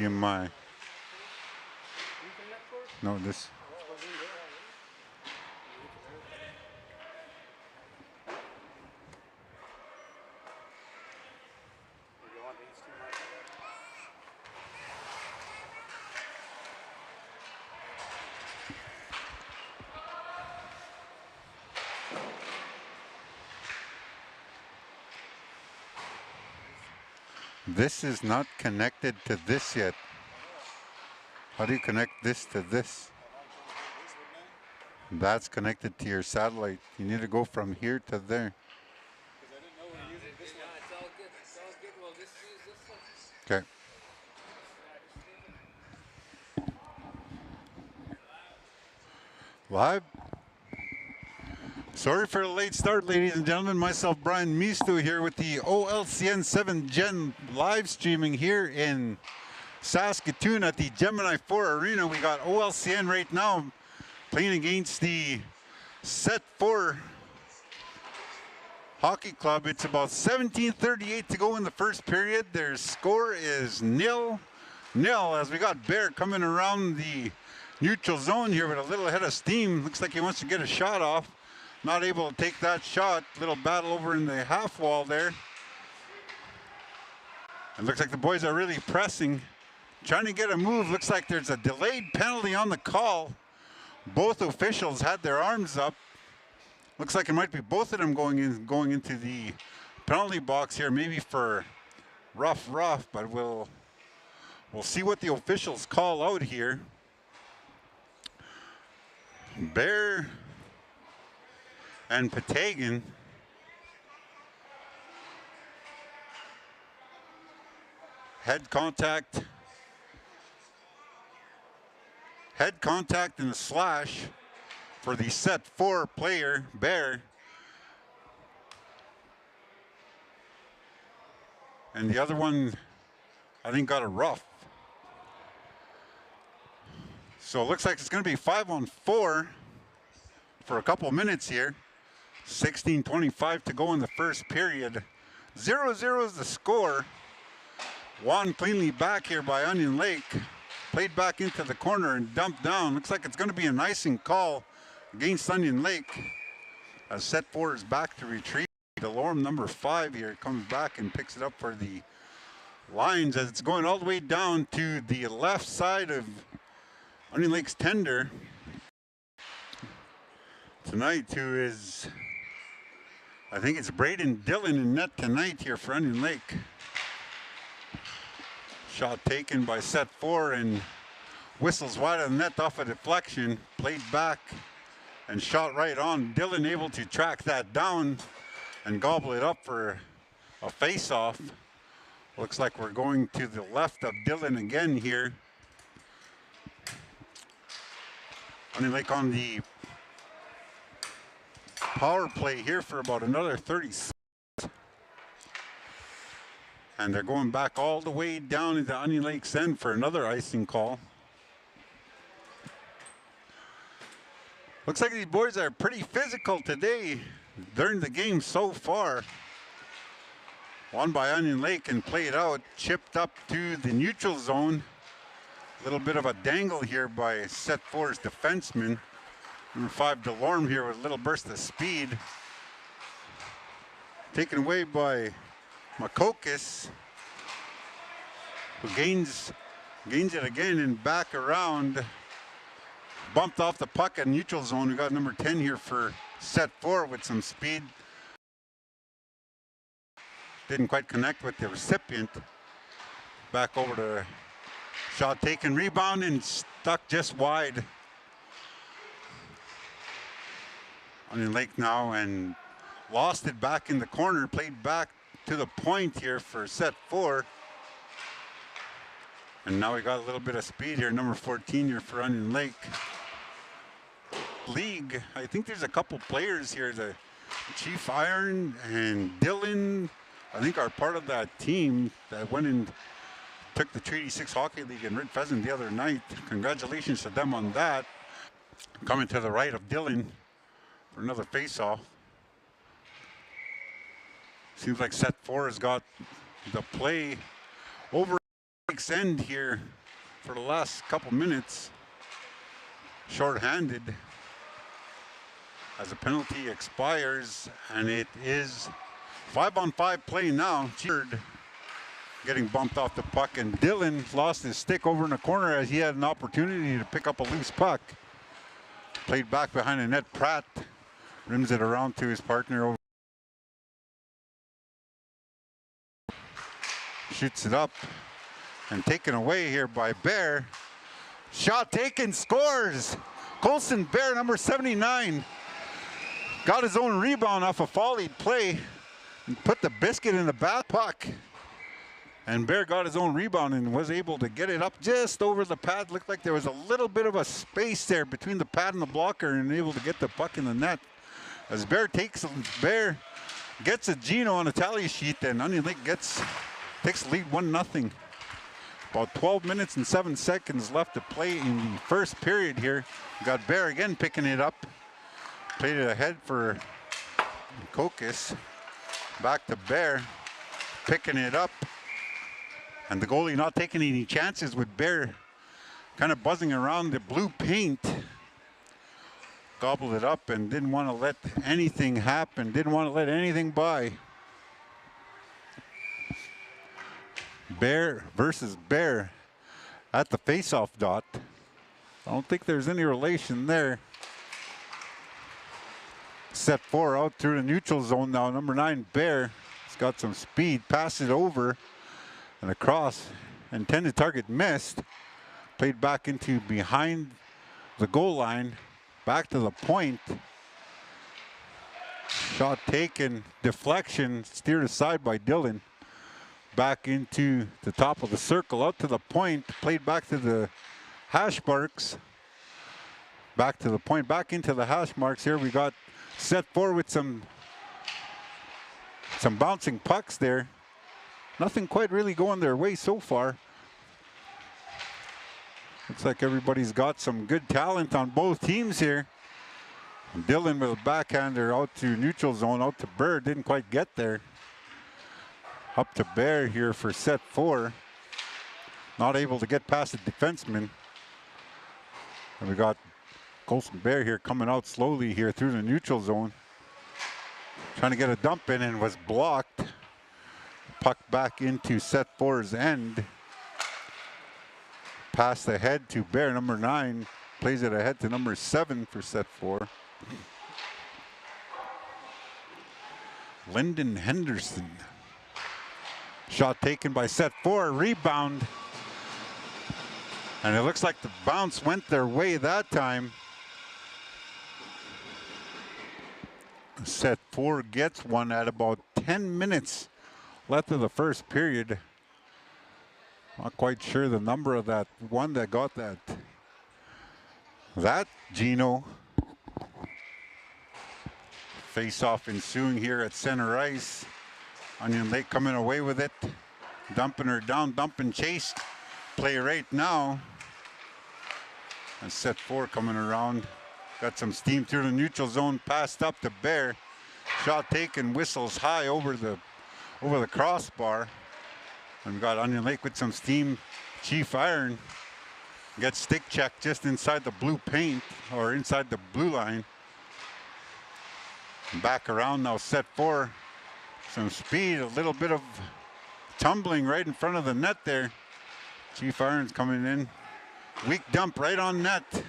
in my. No, this. This is not connected to this yet. How do you connect this to this? That's connected to your satellite. You need to go from here to there. Okay. Live. Sorry for the late start, ladies and gentlemen. Myself, Brian Misto, here with the OLCN 7 Gen live streaming here in Saskatoon at the Gemini 4 Arena. We got OLCN right now playing against the Set 4 Hockey Club. It's about 17:38 to go in the first period. Their score is 0-0 as we got Bear coming around the neutral zone here with a little head of steam. Looks like he wants to get a shot off. Not able to take that shot. Little battle over in the half wall there. It looks like the boys are really pressing, trying to get a move. Looks like there's a delayed penalty on the call. Both officials had their arms up. Looks like it might be both of them going into the penalty box here, maybe for rough, but we'll see what the officials call out here. Bear and Patagon. Head contact and a slash for the Set 4 player, Bear. And the other one, I think, got a rough. So it looks like it's going to be 5-on-4 for a couple minutes here. 16:25 to go in the first period. 0-0 is the score. Won cleanly back here by Onion Lake. Played back into the corner and dumped down. Looks like it's going to be an icing call against Onion Lake. As Set 4 is back to retrieve. DeLorme, number 5 here, comes back and picks it up for the Lions as it's going all the way down to the left side of Onion Lake's tender. Tonight, who is, I think it's Braden Dillon in net tonight here for Onion Lake. Shot taken by Set 4 and whistles wide of the net off a deflection. Played back and shot right on. Dillon able to track that down and gobble it up for a face-off. Looks like we're going to the left of Dillon again here. Onion Lake on the power play here for about another 30 seconds. And they're going back all the way down into Onion Lake's end for another icing call. Looks like these boys are pretty physical today during the game so far. Won by Onion Lake and played out, chipped up to the neutral zone. A little bit of a dangle here by Set 4's defenseman. Number 5, DeLorme here with a little burst of speed. Taken away by Makokis, who gains it again and back around. Bumped off the puck at neutral zone. We got number 10 here for Set 4 with some speed. Didn't quite connect with the recipient. Back over to shot taken, rebound, and stuck just wide. Onion Lake now and lost it back in the corner. Played back to the point here for Set 4. And now we got a little bit of speed here. Number 14 here for Onion Lake. League, I think there's a couple players here. The Chief Iron and Dillon, I think, are part of that team that went and took the Treaty 6 Hockey League in Red Pheasant the other night. Congratulations to them on that. Coming to the right of Dillon for another face-off. Seems like Set 4 has got the play over Lake's end here for the last couple minutes. Short-handed as a penalty expires, and it is 5-on-5 play now. Getting bumped off the puck, and Dylan lost his stick over in the corner as he had an opportunity to pick up a loose puck. Played back behind the net. Pratt rims it around to his partner over. Shoots it up and taken away here by Bear. Shot taken, scores! Colson Bear, number 79. Got his own rebound off a volleyed play and put the biscuit in the back puck. And Bear got his own rebound and was able to get it up just over the pad. Looked like there was a little bit of a space there between the pad and the blocker, and able to get the puck in the net. As Bear gets a Gino on a tally sheet, and Onion Lake takes the lead 1-0. About 12 minutes and 7 seconds left to play in the first period here. We got Bear again picking it up. Played it ahead for Kokis. Back to Bear, picking it up. And the goalie not taking any chances with Bear kind of buzzing around the blue paint. Gobbled it up and didn't want to let anything happen, didn't want to let anything by. Bear versus Bear at the face-off dot. I don't think there's any relation there. Set 4 out through the neutral zone now. Number 9, Bear. He's got some speed. Pass it over and across. Intended target missed. Played back into behind the goal line. Back to the point. Shot taken. Deflection. Steered aside by Dylan. Back into the top of the circle. Out to the point. Played back to the hash marks. Back to the point. Back into the hash marks here. We got set 4 with some bouncing pucks there. Nothing quite really going their way so far. Looks like everybody's got some good talent on both teams here. Dylan with a backhander out to neutral zone, out to Bird, didn't quite get there. Up to Bear here for set 4. Not able to get past the defenseman. And we got Colson Bear here coming out slowly here through the neutral zone. Trying to get a dump in and was blocked. Puck back into set 4's end. Pass ahead to Bear, number 9. Plays it ahead to number 7 for set 4. Lyndon Henderson. Shot taken by set 4, rebound. And it looks like the bounce went their way that time. Set 4 gets one at about 10 minutes left of the first period. Not quite sure the number of that one that got that. That Gino. Face-off ensuing here at center ice. Onion Lake coming away with it. Dumping her down, dump and chase. Play right now. And set 4 coming around. Got some steam through the neutral zone. Passed up to Bear. Shot taken, whistles high over the crossbar. And we got Onion Lake with some steam. Chief Iron gets stick checked just inside the blue paint, or inside the blue line. Back around now, set 4. Some speed, a little bit of tumbling right in front of the net there. Chief Iron's coming in. Weak dump right on net. A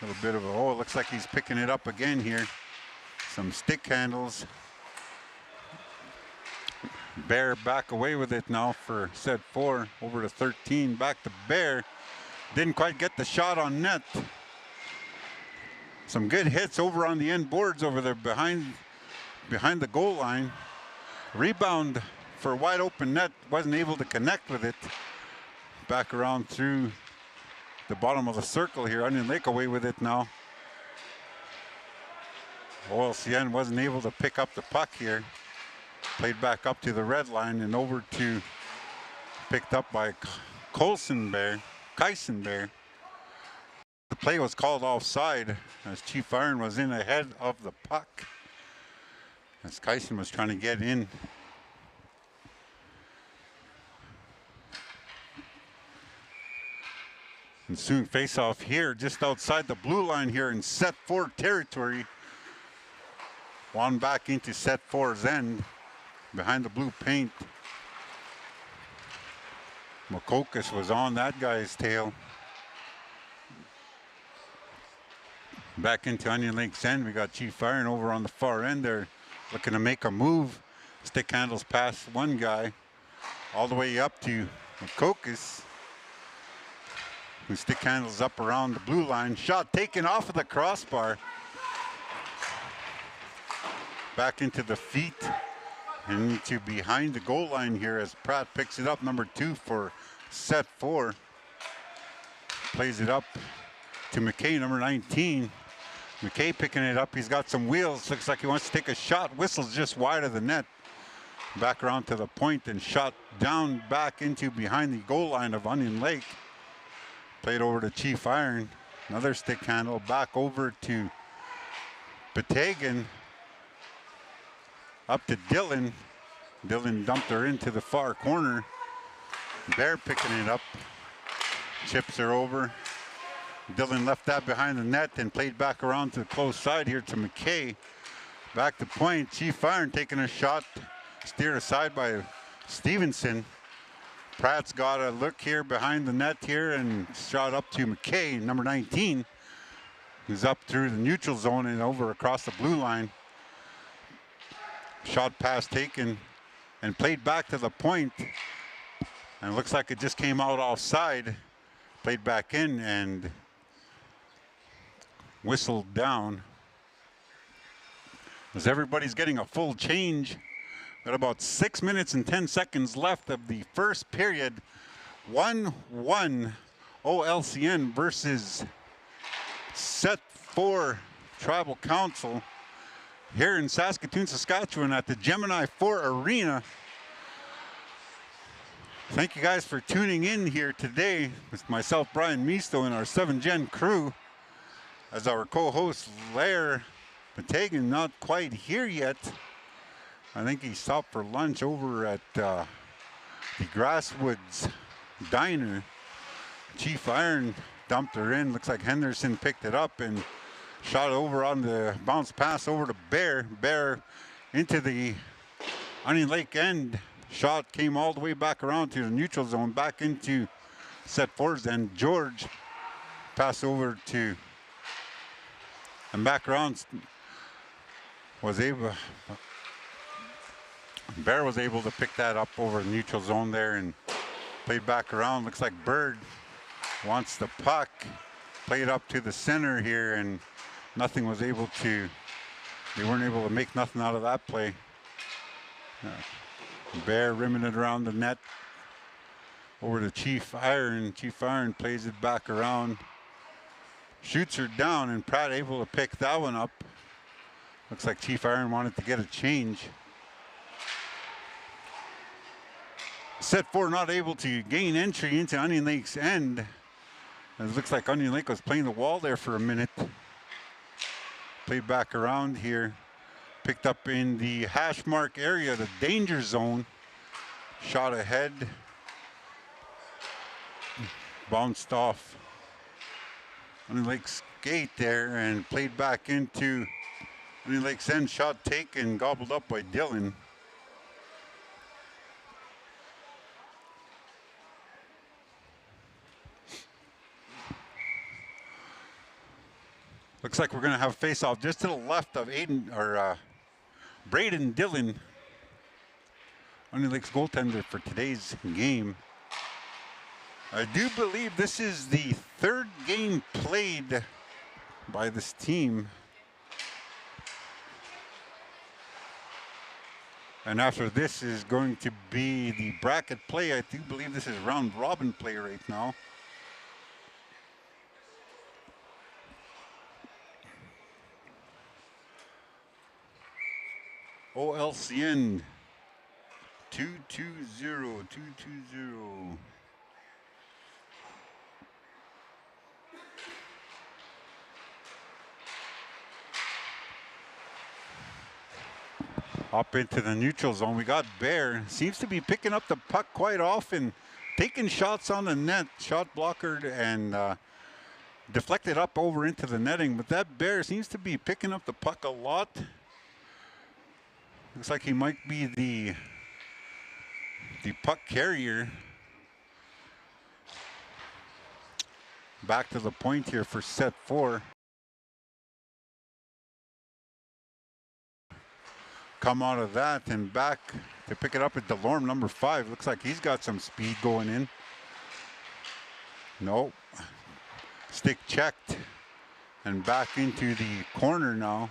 little bit of it looks like he's picking it up again here. Some stick handles. Bear back away with it now for set 4, over to 13, back to Bear. Didn't quite get the shot on net. Some good hits over on the end boards over there behind the goal line. Rebound for a wide open net, wasn't able to connect with it. Back around through the bottom of the circle here. Onion Lake away with it now. OLCN wasn't able to pick up the puck here. Played back up to the red line and over to, picked up by Kyson Bear. The play was called offside as Chief Iron was in ahead of the puck. As Kyson was trying to get in. And soon face off here just outside the blue line here in set 4 territory. One back into set 4's end behind the blue paint. Makokas was on that guy's tail. Back into Onion Lake's end, we got Chief Iron over on the far end there, looking to make a move. Stick handles past one guy, all the way up to Makokas, who stick handles up around the blue line. Shot taken off of the crossbar. Back into the feet, and into behind the goal line here as Pratt picks it up, number 2 for set 4. Plays it up to McKay, number 19. McKay picking it up. He's got some wheels. Looks like he wants to take a shot. Whistles just wide of the net. Back around to the point and shot down back into behind the goal line of Onion Lake. Played over to Chief Iron. Another stick handle back over to Patagan. Up to Dylan. Dylan dumped her into the far corner. Bear picking it up. Chips her over. Dylan left that behind the net and played back around to the close side here to McKay. Back to point. Chief Iron taking a shot. Steered aside by Stevenson. Pratt's got a look here behind the net here and shot up to McKay, number 19. Who's up through the neutral zone and over across the blue line. Shot pass taken and played back to the point. And it looks like it just came out offside. Played back in and whistled down. As everybody's getting a full change. Got about 6 minutes and 10 seconds left of the first period. 1-1 OLCN versus set 4 Tribal Council here in Saskatoon, Saskatchewan at the Gemini 4 Arena. Thank you guys for tuning in here today with myself, Brian Misto, and our 7 Gen crew. As our co-host, Lair Patagan, not quite here yet. I think he stopped for lunch over at the Grasswoods Diner. Chief Iron dumped her in. Looks like Henderson picked it up and shot over on the bounce pass over to Bear. Bear into the Onion Lake end. Shot came all the way back around to the neutral zone, back into set 4's end. George pass over to, and back around, Bear was able to pick that up over the neutral zone there and played back around. Looks like Bird wants the puck. Played up to the center here and nothing was able to, they weren't able to make nothing out of that play. Bear rimming it around the net over to Chief Iron. Chief Iron plays it back around. Shoots her down and Pratt able to pick that one up. Looks like Chief Iron wanted to get a change. Set 4 not able to gain entry into Onion Lake's end. It looks like Onion Lake was playing the wall there for a minute. Played back around here. Picked up in the hash mark area, the danger zone. Shot ahead. Bounced off Onion Lake's gate there and played back into Onion Lake's end. Shot taken, gobbled up by Dylan. Looks like we're going to have a face-off just to the left of Braden Dillon, Onion Lake's goaltender for today's game. I do believe this is the 3rd game played by this team. And after this is going to be the bracket play. I do believe this is round robin play right now. OLCN 220. Up into the neutral zone. We got Bear. Seems to be picking up the puck quite often. taking shots on the net, shot blocker, and deflected up over into the netting. But that Bear seems to be picking up the puck a lot. Looks like he might be the puck carrier. Back to the point here for set 4. Come out of that and back to pick it up at Delorme, number 5. Looks like he's got some speed going in. Nope. Stick checked and back into the corner now.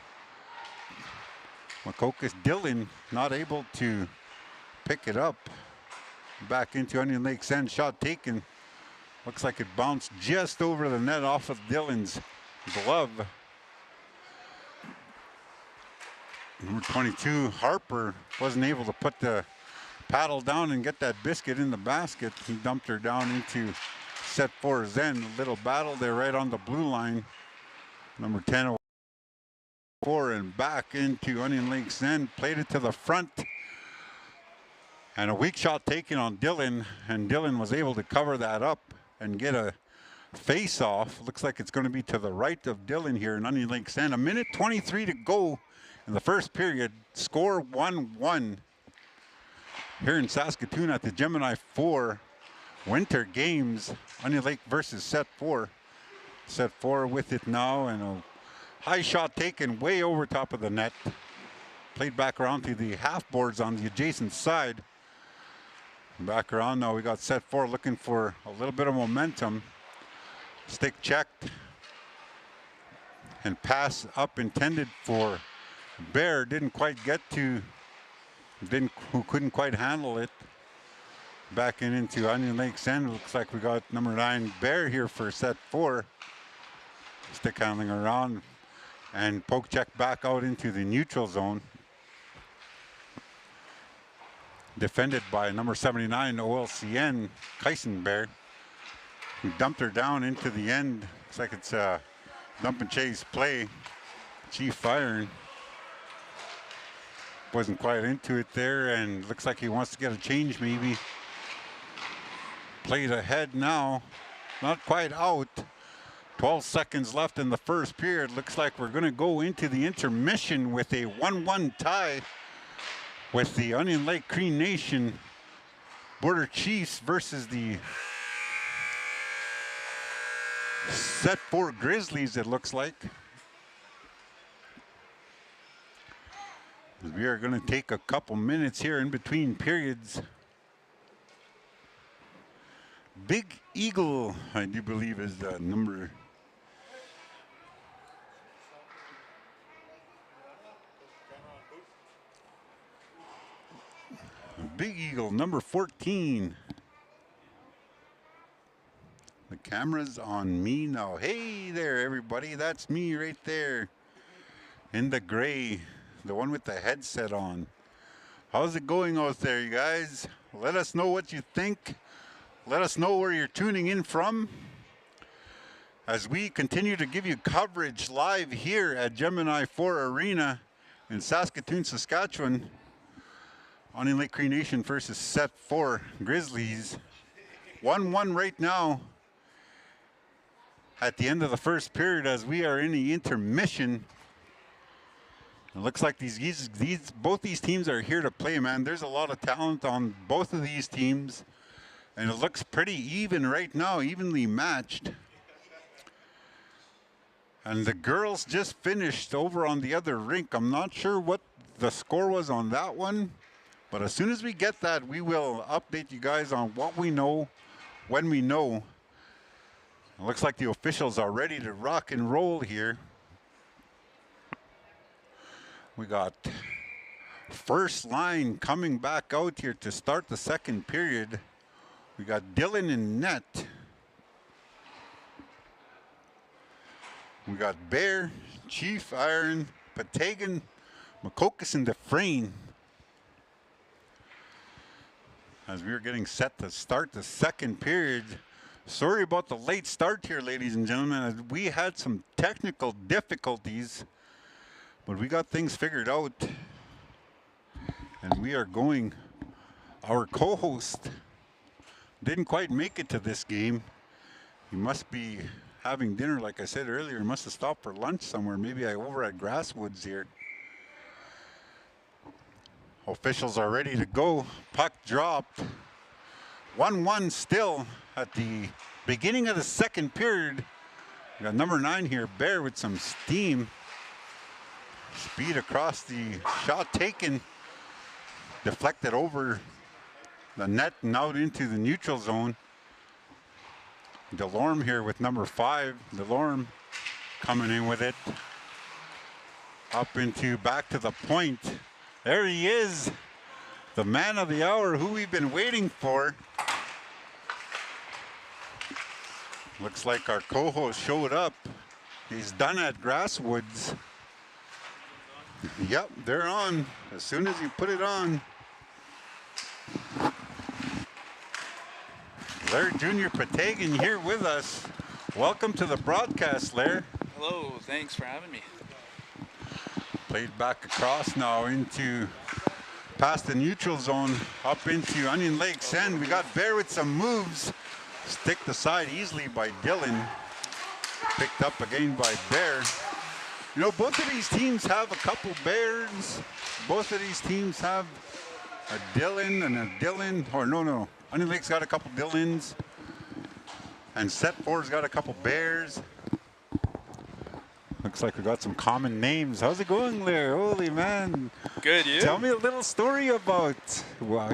Makokas Dylan not able to pick it up. Back into Onion Lake's end, shot taken. Looks like it bounced just over the net off of Dylan's glove. Number 22, Harper, wasn't able to put the paddle down and get that biscuit in the basket. He dumped her down into set 4's end. A little battle there right on the blue line. Number 10, 4 and back into Onion Lake's end. Played it to the front. And a weak shot taken on Dylan. And Dylan was able to cover that up and get a face off. Looks like it's going to be to the right of Dylan here in Onion Lake's end. 1:23 to go in the first period. Score 1-1 here in Saskatoon at the Gemini 4 Winter Games. Onion Lake versus set 4. Set 4 with it now, and a high shot taken way over top of the net. Played back around to the half boards on the adjacent side. Back around now, we got set 4 looking for a little bit of momentum. Stick checked and pass up intended for Bear. Didn't quite get to, who couldn't quite handle it. Back into Onion Lake's end. Looks like we got number 9 Bear here for set 4. Stick handling around and poke check back out into the neutral zone. Defended by number 79 OLCN Kyson Bear, who dumped her down into the end. Looks like it's a dump and chase play. Chief firing. Wasn't quite into it there, and looks like he wants to get a change maybe. Played ahead now, not quite out. 12 seconds left in the first period. Looks like we're going to go into the intermission with a 1-1 tie with the Onion Lake Cree Nation Border Chiefs versus the set 4 Grizzlies, it looks like. We are going to take a couple minutes here in between periods. Big Eagle, I do believe, is the number. Big Eagle, number 14. The camera's on me now. Hey there, everybody. That's me right there in the gray. The one with the headset on. How's it going out there, you guys? Let us know what you think. Let us know where you're tuning in from as we continue to give you coverage live here at Gemini 4 Arena in Saskatoon, Saskatchewan. Onion Lake Cree Nation versus set 4 Grizzlies. 1-1 right now at the end of the first period as we are in the intermission. It looks like both these teams are here to play, man. There's a lot of talent on both of these teams, and it looks pretty even right now, evenly matched. And the girls just finished over on the other rink. I'm not sure what the score was on that one, but as soon as we get that, we will update you guys on what we know when we know. It looks like the officials are ready to rock and roll here. We got first line coming back out here to start the second period. We got Dylan in net. We got Bear, Chief, Iron, Patagon, Makokas, and Dufresne. As we are getting set to start the second period. Sorry about the late start here, ladies and gentlemen. As we had some technical difficulties, but we got things figured out. And we are going, our co-host, didn't quite make it to this game. He must be having dinner, like I said earlier. He must have stopped for lunch somewhere. Maybe over at Grasswoods here. Officials are ready to go. Puck dropped. 1-1 still at the beginning of the second period. We got number 9 here, Bear, with some steam. Speed across the shot taken. Deflected over the net and out into the neutral zone. Delorme here with number 5. Delorme coming in with it. Up into back to the point. There he is. The man of the hour, who we've been waiting for. Looks like our co-host showed up. He's done at Grasswoods. Yep, they're on. As soon as you put it on. Lair Junior Patagan here with us. Welcome to the broadcast, Lair. Hello, thanks for having me. Played back across now into past the neutral zone, up into Onion Lake's end. We got Bear with some moves. Sticked aside easily by Dylan. Picked up again by Bear. You know, both of these teams have a couple Bears. Both of these teams have a Dylan and a Dylan. Or no. Onion Lake's got a couple Dylans. And Set 4's got a couple Bears. Looks like we got some common names. How's it going there? Holy man. Good, you? Tell me a little story about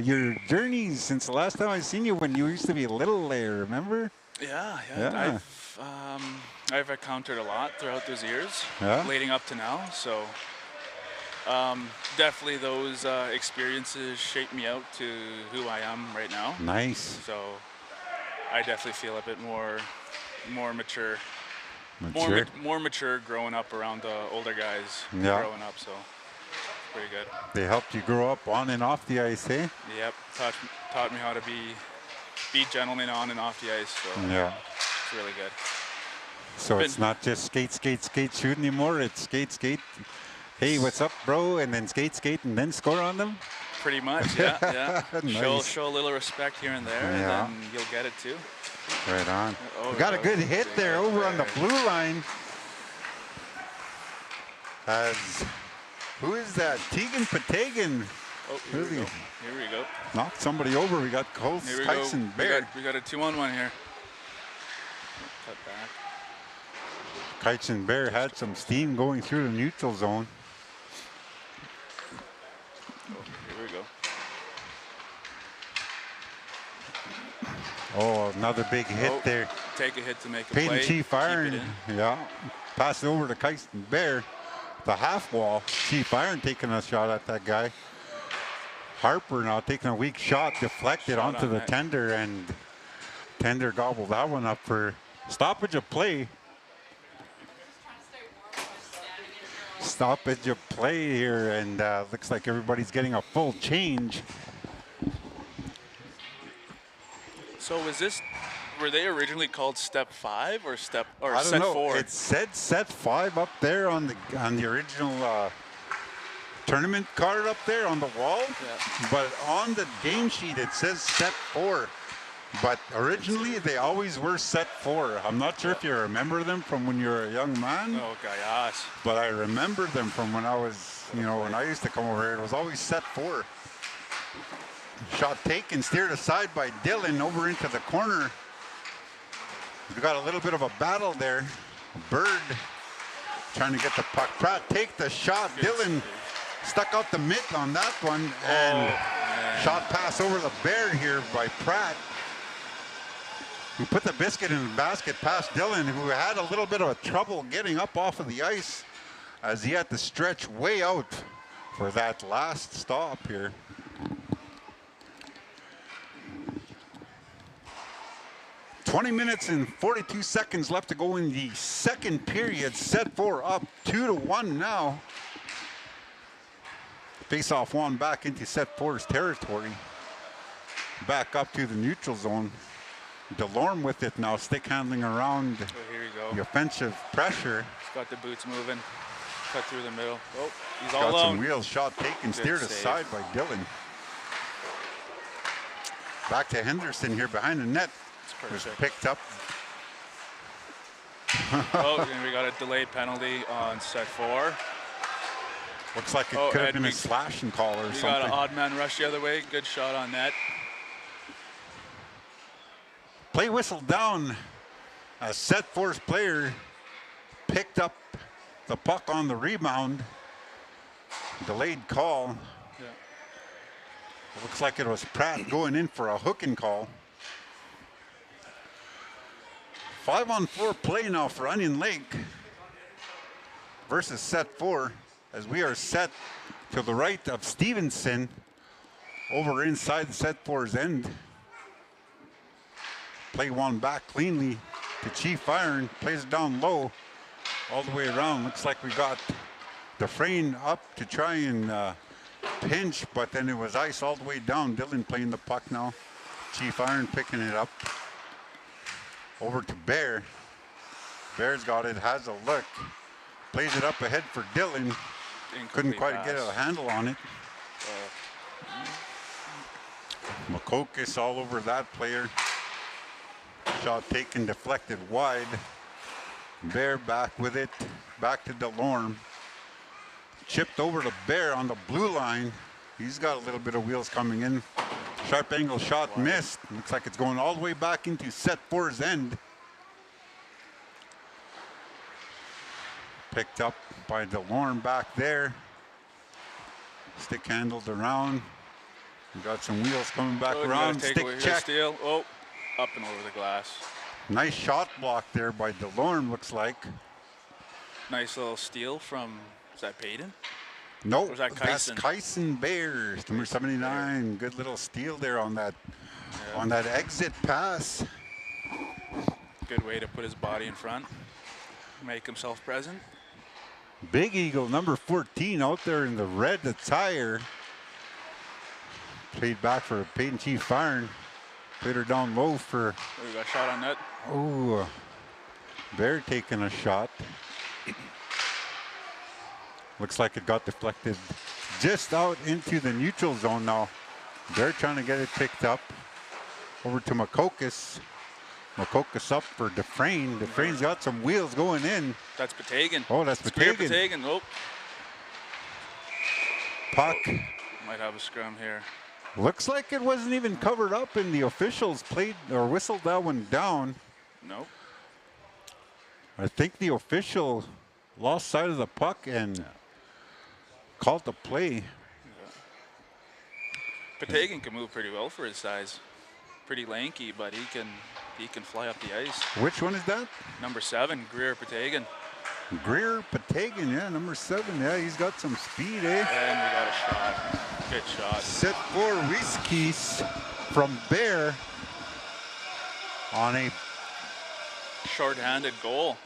your journeys since the last time I seen you when you used to be a little Lair, remember? Yeah. I've encountered a lot throughout those years, leading up to now. So definitely those experiences shaped me out to who I am right now. Nice. So I definitely feel a bit more mature. More mature growing up around the older guys growing up, so it's pretty good. They helped you grow up on and off the ice, eh? Yep, taught me how to be gentlemen on and off the ice, so it's really good. So it's not just skate, shoot anymore, it's skate, hey, what's up, bro, and then skate, and then score on them? Pretty much, yeah. Nice. Show a little respect here and there, and then you'll get it too. Right on. We got a good hit there over on the blue line. Who is that? Tegan Patagan. Oh, here we go. Knocked somebody over. We got Tyson Bear. We got a 2-on-1 here. Cut back. Tyson Bear had some steam going through the neutral zone. Oh, here we go. Oh, another big hit there. Take a hit to make a Peyton play. Chief Iron, pass it over to Tyson Bear. The half wall. Chief Iron taking a shot at that guy. Harper now taking a weak shot, deflected onto the tender, and tender gobbled that one up for stoppage of play. Stoppage of play here, and looks like everybody's getting a full change. So were they originally called Step 5 or Set 4? It said Set 5 up there on the original tournament card up there on the wall. Yeah. But on the game sheet it says Set 4. But originally they always were Set 4. I'm not sure if you remember them from when you were a young man. Oh, gosh. But I remember them from when I was, when I used to come over here. It was always Set 4. Shot taken, steered aside by Dylan over into the corner. We got a little bit of a battle there. Bird trying to get the puck. Pratt take the shot. Dylan stuck out the mitt on that one, and shot pass over the Bear here by Pratt, who put the biscuit in the basket past Dylan, who had a little bit of a trouble getting up off of the ice as he had to stretch way out for that last stop here. "20 minutes and 42 seconds left to go in the second period. Set 4 up 2-1 now. Face-off one back into Set 4's territory. Back up to the neutral zone. Delorme with it now, stick handling around the offensive pressure. He's got the boots moving. Cut through the middle. Oh, he's all alone. Got some wheels, shot taken, steered aside by Dylan. Back to Henderson here behind the net. Was picked up. Oh, and we got a delayed penalty on set 4. Looks like it could have been a slashing call or something. We got an odd man rush the other way. Good shot on net. Play whistle down. A set 4's player picked up the puck on the rebound. Delayed call. Yeah. Looks like it was Pratt going in for a hooking call. 5-on-4 play now for Onion Lake versus set 4, as we are set to the right of Stevenson over inside set 4's end. Play one back cleanly to Chief Iron, plays it down low all the way around. Looks like we got Dufresne up to try and pinch, but then it was ice all the way down. Dylan playing the puck now. Chief Iron picking it up. Over to Bear. Bear's got it, has a look. Plays it up ahead for Dylan. Couldn't quite get a handle on it. Makokis all over that player. Shot taken, deflected wide. Bear back with it. Back to DeLorme. Chipped over to Bear on the blue line. He's got a little bit of wheels coming in. Sharp angle shot missed. Looks like it's going all the way back into set 4's end. Picked up by DeLorme back there. Stick handled around. We got some wheels coming back around. Stick check. Steal. Oh, up and over the glass. Nice shot block there by DeLorme, looks like. Nice little steal from, is that Payton? No, was that that's Kyson Bears, number 79. Good little steal there on that exit pass. Good way to put his body in front, make himself present. Big Eagle, number 14, out there in the red attire. Played back for Payton Chief Iron. Played her down low for. We got a shot on net. Oh, Bear taking a shot. Looks like it got deflected just out into the neutral zone now. They're trying to get it picked up. Over to Makokis. Makokis up for Dufresne. Dufresne's got some wheels going in. That's Patagan. Oh, that's Patagan. Patagan. Oh. Puck. Might have a scrum here. Looks like it wasn't even covered up, and the officials played or whistled that one down. Nope. I think the official lost sight of the puck and called the play. Patagan can move pretty well for his size. Pretty lanky, but he can fly up the ice. Which one is that? Number 7, Greer Patagan. Greer Patagan, yeah, number 7. Yeah, he's got some speed, eh? And we got a shot. Good shot. Set 4 Whiskies from Bear on a short-handed goal.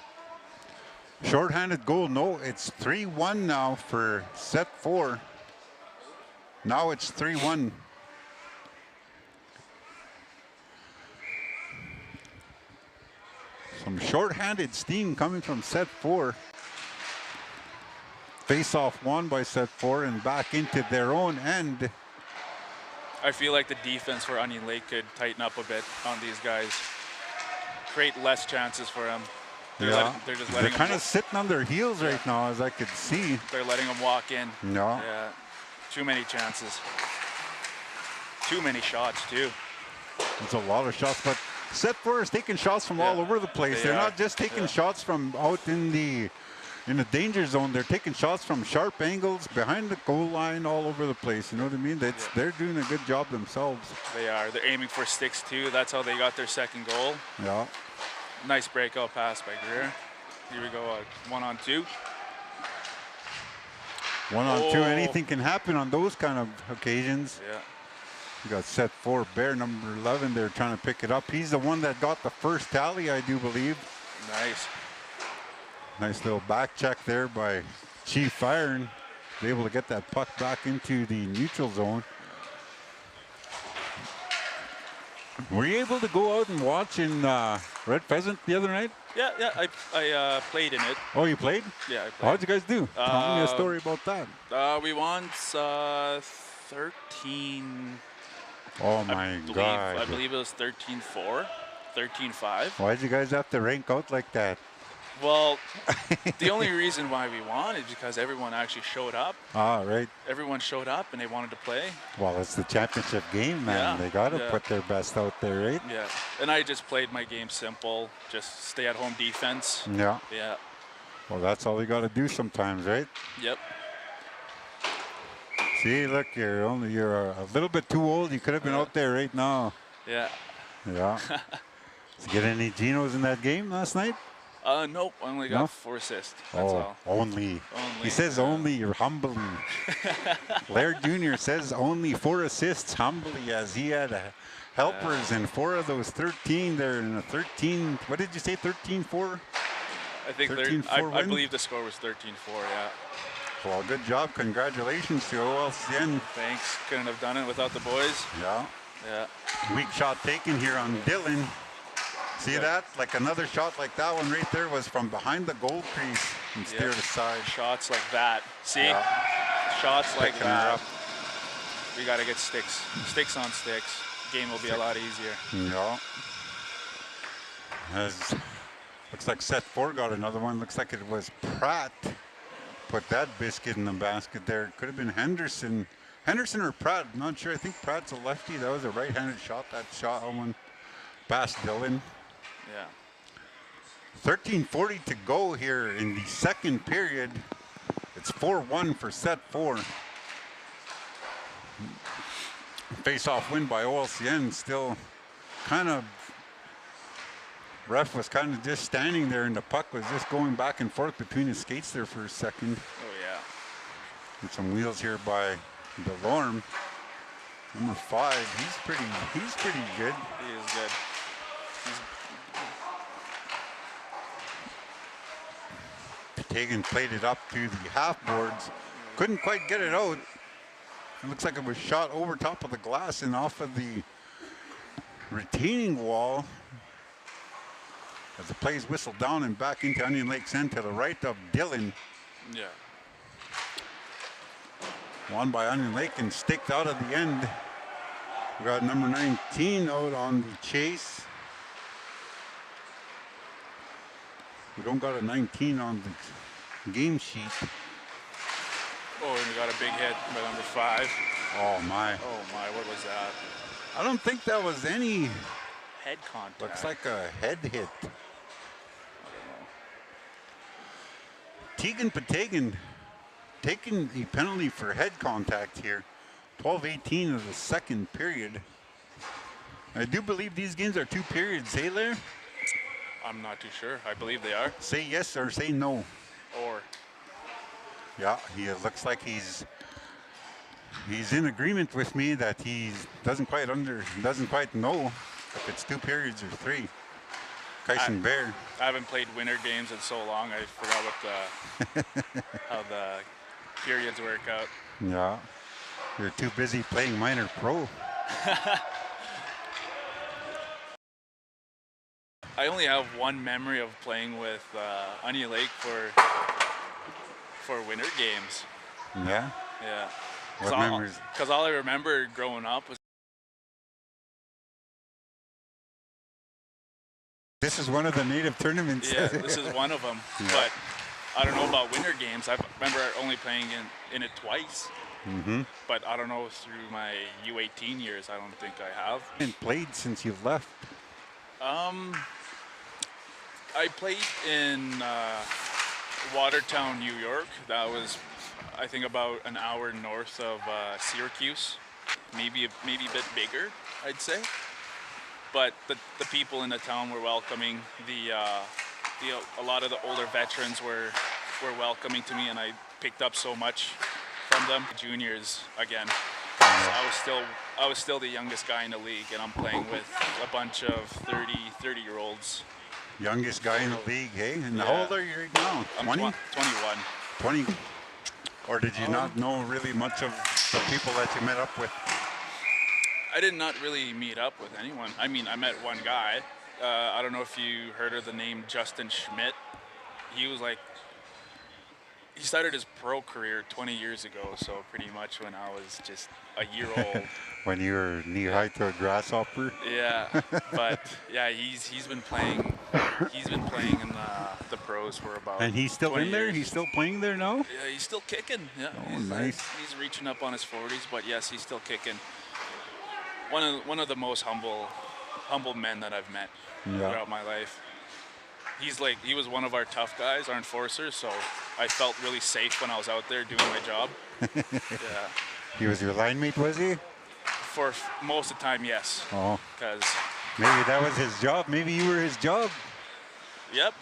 Short-handed goal, no, it's 3-1 now for set 4. Now it's 3-1. Some short-handed steam coming from set 4. Face-off won by set 4 and back into their own end. I feel like the defense for Onion Lake could tighten up a bit on these guys. Create less chances for them. They're kind of sitting on their heels right now, as I could see. They're letting them walk in. No. Yeah. Too many chances. Too many shots, too. It's a lot of shots, but set 4 is taking shots from all over the place. They're not just taking shots from out in the danger zone. They're taking shots from sharp angles, behind the goal line, all over the place. You know what I mean? They're doing a good job themselves. They are. They're aiming for sticks, too. That's how they got their second goal. Yeah. Nice breakout pass by Greer. Here we go, 1-on-2. 1-on-2, anything can happen on those kind of occasions. Yeah. You got set 4, Bear, number 11. They're trying to pick it up. He's the one that got the first tally, I do believe. Nice. Nice little back check there by Chief Iron. Able to get that puck back into the neutral zone. Were you able to go out and watch in Red Pheasant the other night? Yeah, I played in it. Oh, you played? Yeah, I played. How'd you guys do? Tell me a story about that. We won 13. Oh my God. I believe it was 13-4, 13-5. Why'd you guys have to rank out like that? Well, the only reason why we won is because everyone actually showed up. Ah, right. Everyone showed up and they wanted to play. Well, it's the championship game, man. Yeah, They got to put their best out there, right? Yeah. And I just played my game simple, just stay at home defense. Yeah. Yeah. Well, that's all you got to do sometimes, right? Yep. See, look, you're a little bit too old. You could have been out there right now. Yeah. Yeah. Did you get any Genos in that game last night? Nope. I only got 4 assists. That's all. Only. He says only. You're humbly. Laird Jr. says only 4 assists humbly, as he had helpers and 4 of those 13. They're in a 13. What did you say? 13-4. I think 13-4 I believe the score was 13-4. Yeah. Well, good job. Congratulations to OLCN. Thanks. Couldn't have done it without the boys. Yeah. Yeah. Weak shot taken here on Dylan. See that? Like another shot like that one right there was from behind the goal crease and steered aside. Shots like that. See? Yeah. Shots like Picking her that. up. We got to get sticks. Sticks on sticks. Game will be a lot easier. Yeah. Looks like set 4 got another one. Looks like it was Pratt. Put that biscuit in the basket there. Could have been Henderson. Henderson or Pratt, I'm not sure. I think Pratt's a lefty. That was a right-handed shot. That shot one past Dylan. Yeah. 13:40 to go here in the second period. It's 4-1 for set 4. Face-off win by OLCN. Still kind of, ref was kind of just standing there and the puck was just going back and forth between his skates there for a second. Oh yeah. And some wheels here by DeLorme. Number 5, he's pretty good. He is good. Tagan played it up to the half boards. Couldn't quite get it out. It looks like it was shot over top of the glass and off of the retaining wall. As the play is whistled down and back into Onion Lake's end to the right of Dylan. Yeah. Won by Onion Lake and sticked out of the end. We got number 19 out on the chase. We don't got a 19 on the game sheet. Oh, and we got a big hit by number 5. Oh my. Oh my, what was that? I don't think that was any. Head contact. Looks like a head hit. Tegan Patagan taking a penalty for head contact here. 12:18 of the second period. I do believe these games are 2 periods, hey Lair? I'm not too sure. I believe they are. Say yes or say no. Or. Yeah, he looks like he's in agreement with me that he doesn't quite know if it's 2 periods or 3. Kyson Bear. I haven't played winter games in so long. I forgot what how the periods work out. Yeah, you're too busy playing minor pro. I only have one memory of playing with Onion Lake for winter games. Yeah? Yeah. What memories? Because all I remember growing up was... This is one of the native tournaments. Yeah, this is one of them. Yeah. But I don't know about winter games. I remember only playing in it twice. Mm-hmm. But I don't know, through my U18 years, I don't think I have. And played since you've left? I played in Watertown, New York. That was, I think, about an hour north of Syracuse. Maybe a bit bigger, I'd say. But the people in the town were welcoming. A lot of the older veterans were welcoming to me, and I picked up so much from them. Juniors again. I was still the youngest guy in the league, and I'm playing with a bunch of 30-year-olds. Youngest guy in the league, hey? And how old are you right now? I'm 20? 21. 20. Or did you not know really much of the people that you met up with? I did not really meet up with anyone. I mean, I met one guy. I don't know if you heard of the name Justin Schmidt. He started his pro career 20 years ago, so pretty much when I was just a year old. When you were knee high to a grasshopper. Yeah, but yeah, he's been playing. He's been playing in the pros for about And he's still 20 in there? years. He's still playing there now? Yeah, he's still kicking. Yeah, Oh, nice. He's reaching up on his 40s, but yes, he's still kicking. One of the most humble men that I've met throughout my life. He was one of our tough guys, our enforcers, so I felt really safe when I was out there doing my job. Yeah. He was your line mate, was he? For most of the time, yes. Oh. Because maybe that was his job. Maybe you were his job. Yep,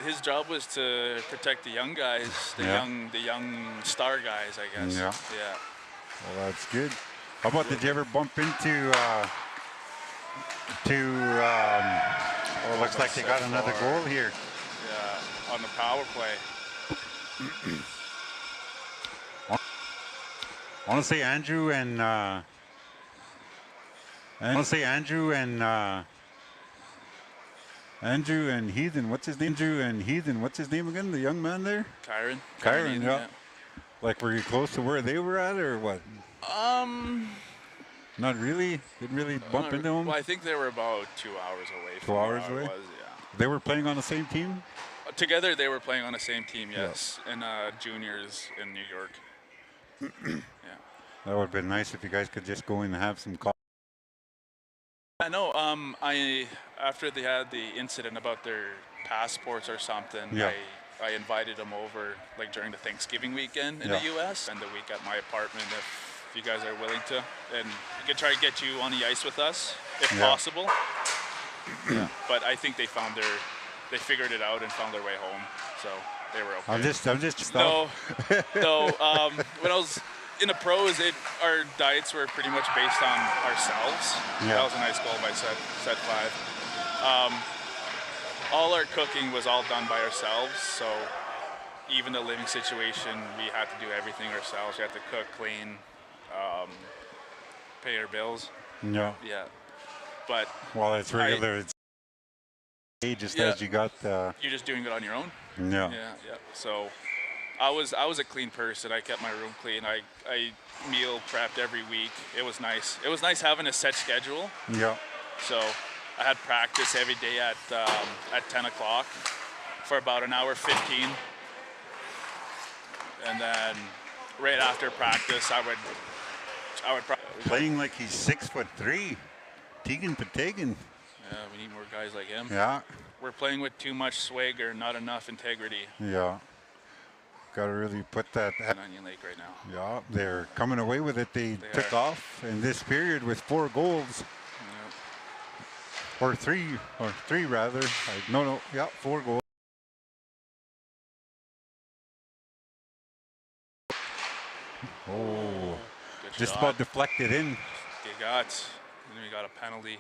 his job was to protect the young guys, the young star guys, I guess. Yeah. Yeah. Well, that's good. How about, did you ever bump into oh, looks like they got another goal here. Yeah, on the power play. I want to say Andrew and Andrew and Heathen. What's his name? Andrew and Heathen. What's his name again? The young man there? Kyron, yeah. Like, were you close to where they were at, or what? Not really. Didn't really bump into them. Well, I think they were about 2 hours away. 2 hours away. Yeah. They were playing on the same team. Together, they were playing on the same team. Yes, in juniors in New York. Yeah. That would have been nice if you guys could just go in and have some coffee. I know. After they had the incident about their passports or something, I invited them over, like during the Thanksgiving weekend in the U.S. Spend the week at my apartment if you guys are willing to, and we could try to get you on the ice with us if possible. Yeah. But I think they figured it out and found their way home, so they were okay. I'm just no. When I was in the pros, our diets were pretty much based on ourselves. Yeah. That was a nice goal by set 5. All our cooking was all done by ourselves, so even the living situation, we had to do everything ourselves. We had to cook, clean, pay our bills. Yeah. Yeah. But well, it's regular. It's just as you got. You're just doing it on your own. Yeah. Yeah. So I was a clean person. I kept my room clean. I meal prepped every week. It was nice. It was nice having a set schedule. Yeah. So I had practice every day at 10 o'clock for about an hour 15. And then right after practice, I would playing like he's 6'3", Tegan Patagan. Yeah, we need more guys like him. Yeah. We're playing with too much swagger, not enough integrity. Yeah. Got to really put that. Onion Lake right now. Yeah, they're coming away with it. They took off in this period with 4 goals. Yeah. Or three rather. No, yeah, 4 goals. Oh, good just shot. About deflected in. And then we got a penalty.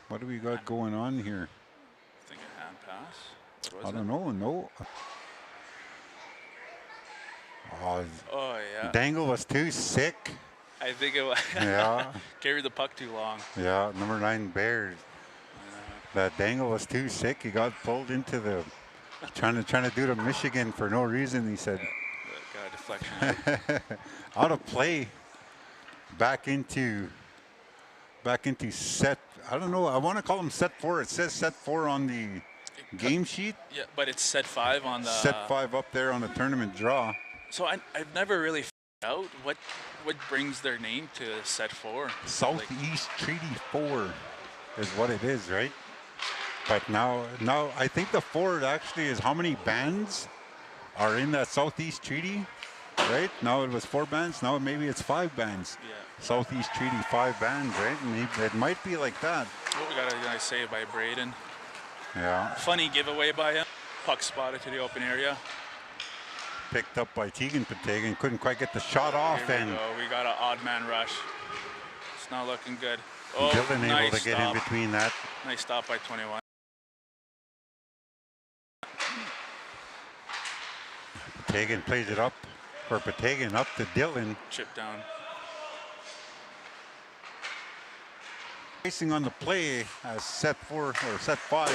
What do we got going on here? I think a hand pass. I don't know. No. Oh yeah. Dangle was too sick. I think it was. Yeah. Carried the puck too long. Yeah, number 9 Bears. That Dangle was too sick. He got pulled into the trying to do the Michigan for no reason. He said. Got a deflection. Out of play. Back into set. I don't know. I want to call him set 4. It says set 4 on the game sheet. Yeah, but it's set 5 on the. Set 5 up there on the tournament draw. So I've never really figured out what brings their name to set 4. Southeast Treaty 4 is what it is, right? But now I think the 4 actually is how many bands are in that Southeast Treaty, right? Now it was 4 bands. Now maybe it's 5 bands. Yeah. Southeast Treaty 5 bands, right? And it might be like that. Oh, we got a nice save by Braden. Yeah. Funny giveaway by him. Puck spotted to the open area. Picked up by Tegan Patagan. Couldn't quite get the shot off. Here we go. We got an odd man rush. It's not looking good. Oh, Dylan nice able to get in between that. Nice stop by 21. Patagan plays it up for Patagan up to Dylan. Chip down. Racing on the play as set 4 or set 5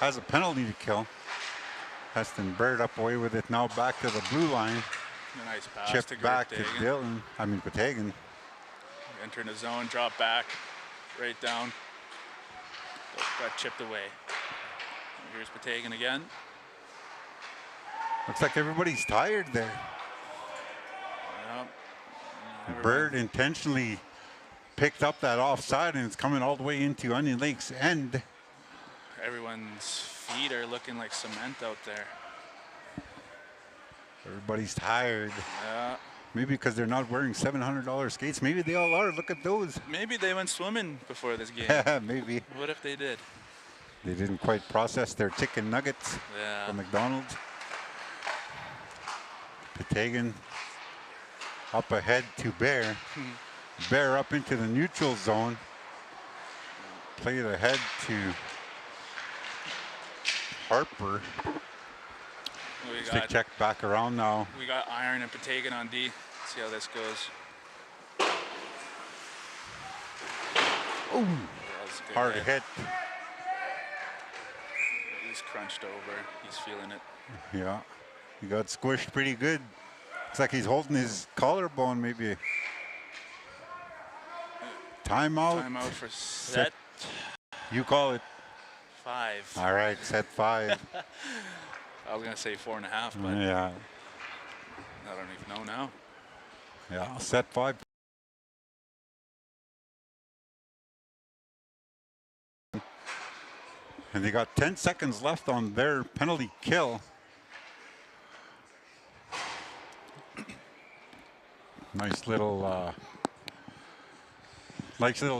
has a penalty to kill. Heston Bird up away with it now back to the blue line. A nice pass Chip to back to Pategan. Dylan. I mean, Pategan. Enter in the zone, drop back, right down. Got chipped away. Here's Pategan again. Looks like everybody's tired there. Yep. Bird intentionally picked up that offside, and it's coming all the way into Onion Lake's end. Everyone's feet are looking like cement out there. Everybody's tired. Yeah. Maybe because they're not wearing $700 skates. Maybe they all are. Look at those. Maybe they went swimming before this game. Maybe. What if they did? They didn't quite process their chicken nuggets from McDonald's. Pategan up ahead to Bear. Bear up into the neutral zone. Played ahead to Harper. Stick check back around now. We got Iron and Pategan on D. See how this goes. Ooh, hard hit. He's crunched over. He's feeling it. Yeah, he got squished pretty good. Looks like he's holding his collarbone, maybe. Timeout. Timeout for set. You call it. 5. All right, set 5. I was gonna say 4.5, but yeah, I don't even know now. Yeah, set 5. And they got 10 seconds left on their penalty kill. Nice little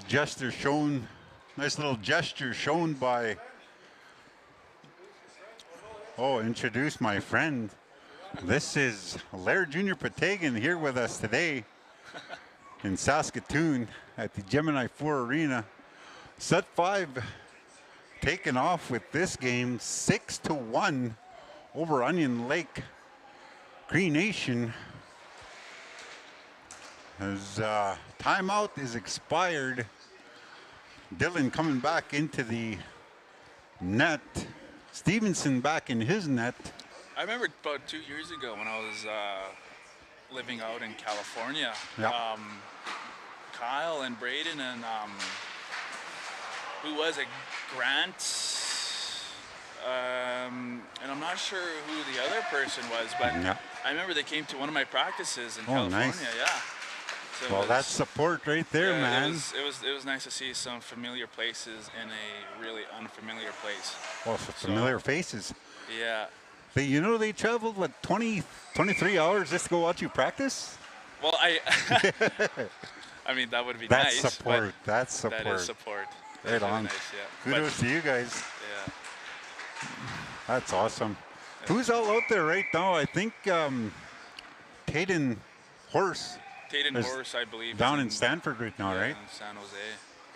gesture shown. Nice little gesture shown by. Oh, introduce my friend. This is Laird Jr. Pategan here with us today in Saskatoon at the Gemini 4 Arena. Set 5 taken off with this game 6-1 over Onion Lake. Cree Nation. As timeout is expired. Dylan coming back into the net. Stevenson back in his net. I remember about 2 years ago when I was living out in California. Yep. Kyle and Braden and who was it? Grant. And I'm not sure who the other person was, but I remember they came to one of my practices in California. Nice. Yeah. So well, that's support right there, man. It was nice to see some familiar places in a really unfamiliar place. Well, familiar faces. Yeah. But you know they traveled, what, 23 hours just to go watch you practice? Well, I mean, that would be that's nice. Support. That's support. That is support. Right on. Nice, yeah. Kudos to you guys. Yeah. That's awesome. Yeah. Who's all out there right now? I think Taden Horse. Taden Horse, I believe. Down in Stanford right now, right? In San Jose.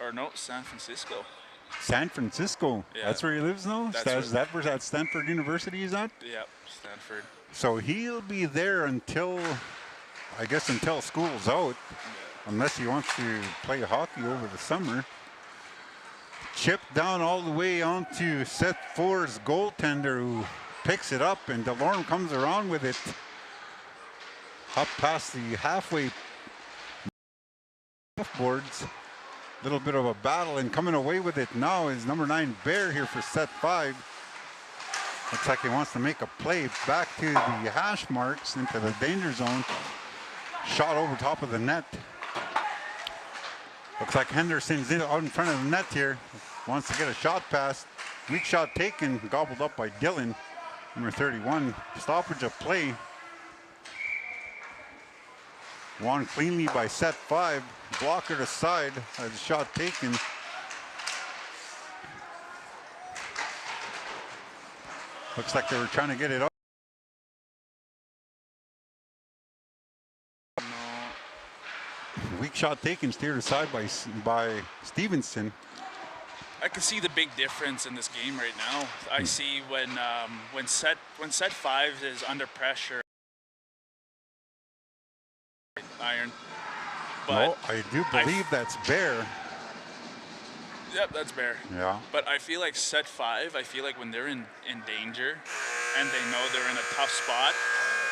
Or no, San Francisco. San Francisco. Yeah. That's where he lives now? Is that where that Stanford University is at? Yep, Stanford. So he'll be there until, I guess, until school's out. Yeah. Unless he wants to play hockey over the summer. Chip down all the way onto set 4's goaltender, who picks it up, and DeLorme comes around with it up past the halfway boards. Little bit of a battle, and coming away with it now is number 9 Bear here for set 5. Looks like he wants to make a play back to the hash marks into the danger zone. Shot over top of the net. Looks like Henderson's out in front of the net here. Wants to get a shot past. Weak shot taken, gobbled up by Dylan, number 31. Stoppage of play. Won cleanly by set 5. Blocker to side as a shot taken. Looks like they were trying to get it up. Weak shot taken, steered aside by Stevenson. I can see the big difference in this game right now. I see when set 5 is under pressure. Iron. But no, I do believe that's Bear. Yep, that's Bear. Yeah. But I feel like set 5, I feel like when they're in danger and they know they're in a tough spot,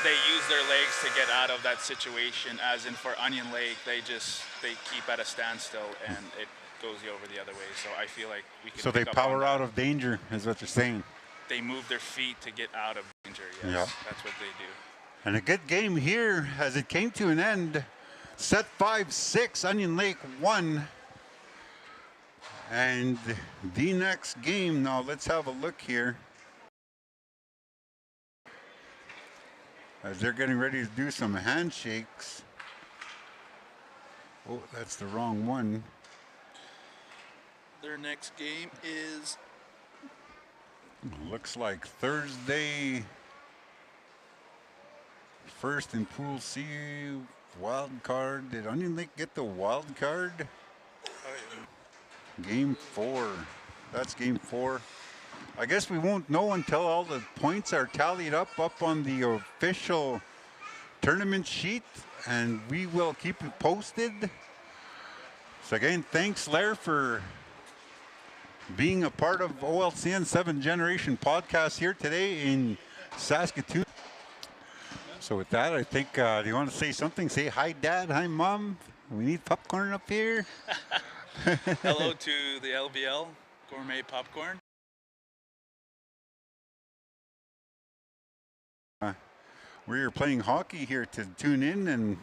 they use their legs to get out of that situation. As in for Onion Lake, they keep at a standstill and it goes over the other way. So I feel like we can. So they pick up on power that. out of danger, is what you're saying. They move their feet to get out of danger. Yes, Yeah. that's what they do. And a good game here as it came to an end. Set 5-6, Onion Lake won. And the next game, now let's have a look here. As they're getting ready to do some handshakes. Oh, that's the wrong one. Their next game is Looks like Thursday. First in Pool C, wild card. Did Onion Lake get the wild card? Game 4. That's game 4. I guess we won't know until all the points are tallied up on the official tournament sheet, and we will keep you posted. So again, thanks, Lair, for being a part of OLCN 7th Generation podcast here today in Saskatoon. So with that, I think, do you want to say something? Say hi, Dad. Hi, Mom. We need popcorn up here. hello to the LBL Gourmet Popcorn. We're playing hockey here to tune in and